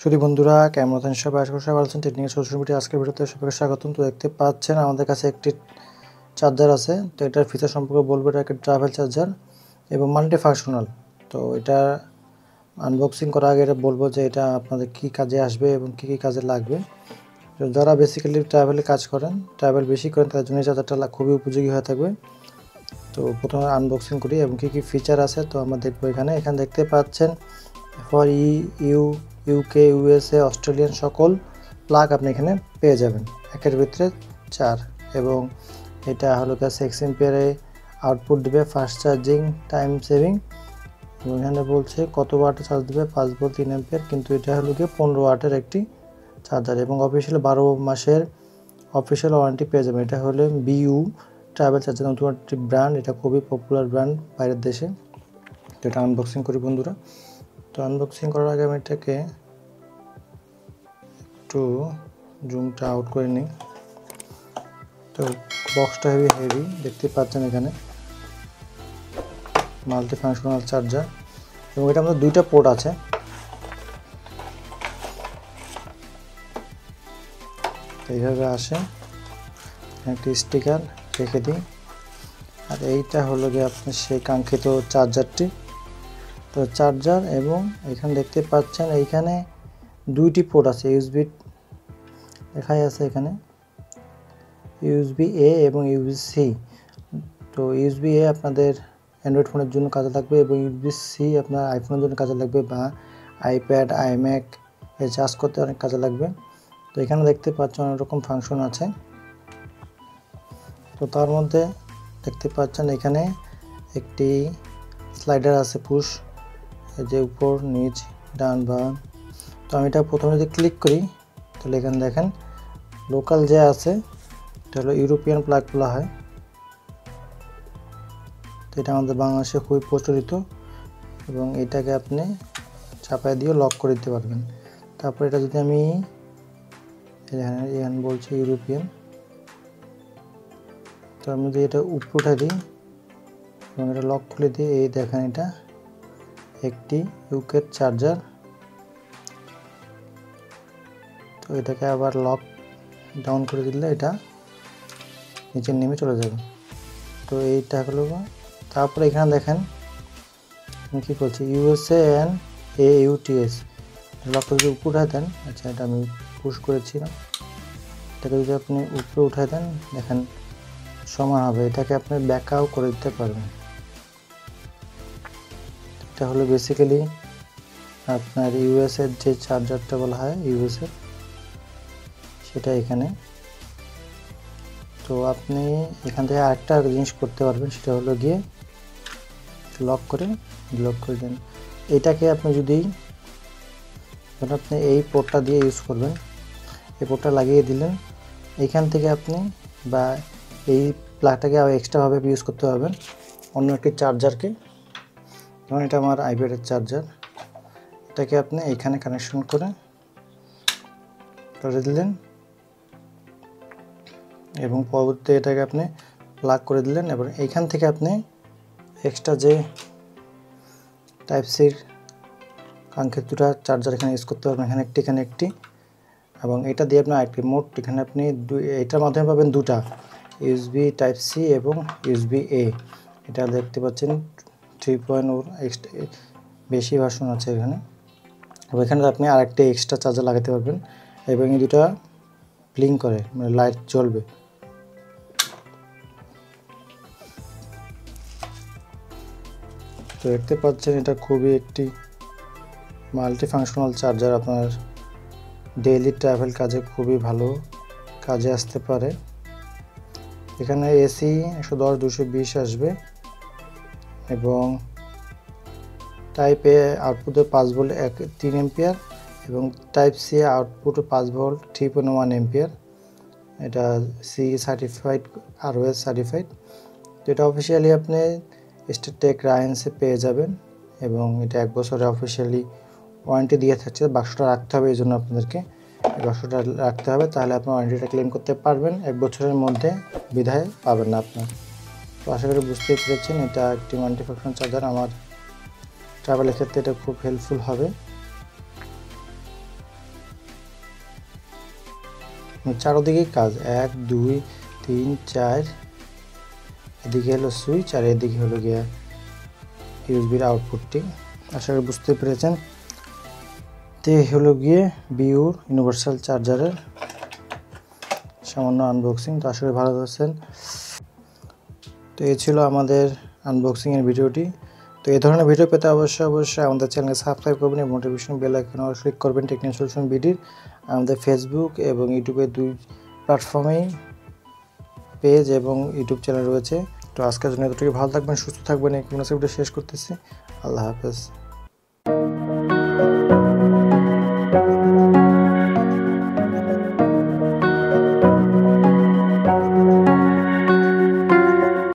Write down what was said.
সুধী বন্ধুরা, কেমন আছেন সবাই? আশা করি সবাই ভালো আছেন। টেকনিক্যাল সলিউশন ভিডিও আজকের ভিডিওতে সবাইকে স্বাগতম। তো দেখতে পাচ্ছেন আমাদের কাছে একটি চার্জার আছে। তো এটার ফিচার সম্পর্কে বলবো, এটা একটা ট্রাভেল চার্জার এবং মাল্টি ফাংশনাল। তো এটা আনবক্সিং করার আগে এটা বলবো যে এটা আপনাদের কী কাজে আসবে এবং কী কী কাজে লাগবে। তো যারা বেসিক্যালি ট্রাভেলে কাজ করেন, ট্রাভেল বেশি করেন, তাদের জন্য এই চার্জারটা খুবই উপযোগী হয়ে থাকবে। তো প্রথমে আনবক্সিং করি এবং কী কী ফিচার আছে তো আমরা দেখবো। এখানে দেখতে পাচ্ছেন ফর ইউকে, ইউএসএ, অস্ট্রেলিয়ান সকল প্লাগ আপনি এখানে পেয়ে যাবেন, একের ভিতরে 4। এবং এটা হলো 6 এম্পিয়ারে আউটপুট দেবে, ফাস্ট চার্জিং, টাইম সেভিং। এবং এখানে বলছে কত ওয়াটে চার্জ দেবে, 5 ভোল্ট 3 এম্পিয়ার, কিন্তু এটা হলো 15 ওয়াটের একটি চার্জার। এবং অফিসিয়াল 12 মাসের অফিসিয়াল ওয়ারেন্টি পেয়ে যাবেন। এটা হলো বিইউ ট্রাভেল চার্জার, নতুন একটি ব্র্যান্ড, এটা খুবই পপুলার ব্র্যান্ড বাইরের দেশে। তো এটা আনবক্সিং করি বন্ধুরা। তো আনবক্সিং করার আগে আমি এটাকে একটু জুমটা আউট করে নিই। তো বক্সটা হেভি দেখতে পাচ্ছেন, এখানে মাল্টি ফাংশনাল চার্জার। এবং এটা আমাদের 2টা পোর্ট আছে। এইভাবে আসে, একটি স্টিকার রেখে দিই। আর এইটা হলো গিয়ে আপনার সেই কাঙ্ক্ষিত চার্জারটি। তো চার্জার, এবং এখানে দেখতে পাচ্ছেন এইখানে 2টি পোর্ট আছে, ইউএসবি লেখাই আছে এখানে, ইউএসবি এ এবং ইউএসবি সি। তো ইউএসবি এ আপনাদের অ্যান্ড্রয়েড ফোনের জন্য কাজে লাগবে এবং ইউএসবি সি আপনার আইফোনের জন্য কাজে লাগবে, বা আইপ্যাড, আইম্যাক এ চার্জ করতে অনেক কাজে লাগবে। তো এখানে দেখতে পাচ্ছেন অনেক রকম ফাংশন আছে। তো তার মধ্যে দেখতে পাচ্ছেন এখানে একটি স্লাইডার আছে, পুশ, এই যে উপর নিচ ডান বাম। তো আমি এটা প্রথমে যদি ক্লিক করি, তাহলে এখানে দেখেন লোকাল যে আছে, এটা হলো ইউরোপিয়ান প্লাগ বলা হয়। তো এটা আমাদের বাংলাদেশে খুবই প্রচলিত, এবং এটাকে আপনি চাপায় দিয়ে লক করে দিতে পারবেন। তারপর এটা যদি আমি এখানে বলছি ইউরোপিয়ান, তো আমি যদি এটা উপরে উঠে দিই এবং এটা লক খুলে দিই, এই দেখেন এটা একটি ইউকে চার্জার। তো এটাকে আবার লক ডাউন করে দিলে এটা নিচে নেমে চলে যাবে। তো এইটা হলো। তারপরে এখানে দেখেন আমি কী করছি, ইউএসএ অ্যান্ড AUTS লক যদি উপরে উঠায় দেন, আচ্ছা এটা আমি পুশ করেছি না, এটাকে যদি আপনি উপরে উঠায় দেন দেখেন সমান হবে। এটাকে আপনি ব্যাকআউট করে দিতে পারবেন। এটা হলো বেসিক্যালি আপনার ইউএসএর যে চার্জারটা বলা হয় ইউএসএ, সেটা এখানে। তো আপনি এখান থেকে আরেকটা জিনিস করতে পারবেন, সেটা হলো গিয়ে লক করে দেন। এটাকে আপনি যদি আপনি এই পোর্টটা দিয়ে ইউজ করবেন, এই পোর্টটা লাগিয়ে দিলেন, এখান থেকে আপনি বা এই প্লাগটাকে আবার এক্সট্রাভাবে ইউজ করতে পারবেন অন্য একটি চার্জারকে। যেমন এটা আমার আইপ্যাডের চার্জার, এটাকে আপনি এখানে কানেকশন করে দিলেন এবং পরবর্তীতে এটাকে আপনি প্লাগ করে দিলেন। এবং এইখান থেকে আপনি এক্সট্রা যে টাইপ সির কাঙ্ক্ষিত দুটা চার্জার এখানে ইউজ করতে পারবেন, এখানে একটি এবং এটা দিয়ে আপনার আরেকটি। মোট এখানে আপনি এটার মাধ্যমে পাবেন 2টা, ইউএসবি টাইপ সি এবং ইউএসবি এ। এটা দেখতে পাচ্ছেন 3.0 এক্সট্রা বেশি ভার্সন আছে এখানে। এবং এখানে আপনি আরেকটি এক্সট্রা চার্জার লাগাতে পারবেন এবং এই দুটা ব্লিঙ্ক করে, মানে লাইট জ্বলবে। তো দেখতে পাচ্ছেন এটা খুবই একটি মাল্টি ফাংশনাল চার্জার, আপনার ডেইলি ট্রাভেল কাজে খুবই ভালো কাজে আসতে পারে। এখানে এসি 110 220 আসবে এবং টাইপ এ আউটপুটে 5 ভোল্ট 3 এম্পিয়ার এবং type C output 5 volt 3.1 ampere. এটা সি সার্টিফাইড, ROS সার্টিফাইড। তো এটা অফিসিয়ালি আপনি স্টেটেক রায়েন্সে পেয়ে যাবেন এবং এটা 1 বছরের অফিসিয়ালি ওয়ারেন্টি দিয়ে থাকছে। বাক্সটা রাখতে হবে, এই জন্য আপনাদেরকে এই বাক্সটা রাখতে হবে, তাহলে আপনার ওয়ারেন্টিটা ক্লেম করতে পারবেন। 1 বছরের মধ্যে বিধায় পাবেন না আপনার। তো আশা করি বুঝতেই পেরেছেন, এটা একটি মাল্টি ফাংশনাল চার্জার। আমার ট্রাভেলের ক্ষেত্রে এটা খুব হেল্পফুল হবে। চারদিকেই কাজ, 1 2 3 4, এদিকে হলো সুইচ আর এদিকে হলো গিয়া ইউএসবির আউটপুটটি। আশা করি বুঝতে পেরেছেন। তো হলো গিয়ে বিউর ইউনিভার্সাল চার্জারের সামান্য আনবক্সিং। তো আশা করি ভালো আছেন। তো এই ছিল আমাদের আনবক্সিংয়ের ভিডিওটি। তো এই ধরনের ভিডিও পেতে অবশ্যই আমাদের চ্যানেলকে সাবস্ক্রাইব করবেন এবং নোটিফিকেশন বেল আইকনে ক্লিক করবেন। টেকনিক্যাল সলিউশন বিডির আমাদের ফেসবুক এবং ইউটিউবে 2 প্ল্যাটফর্মেই পেজ এবং ইউটিউব চ্যানেল রয়েছে। তো আজকের জন্য এতটুকু, ভালো থাকবেন, সুস্থ থাকবেন। এই ভিডিও শেষ করতেছি। আল্লাহ হাফেজ।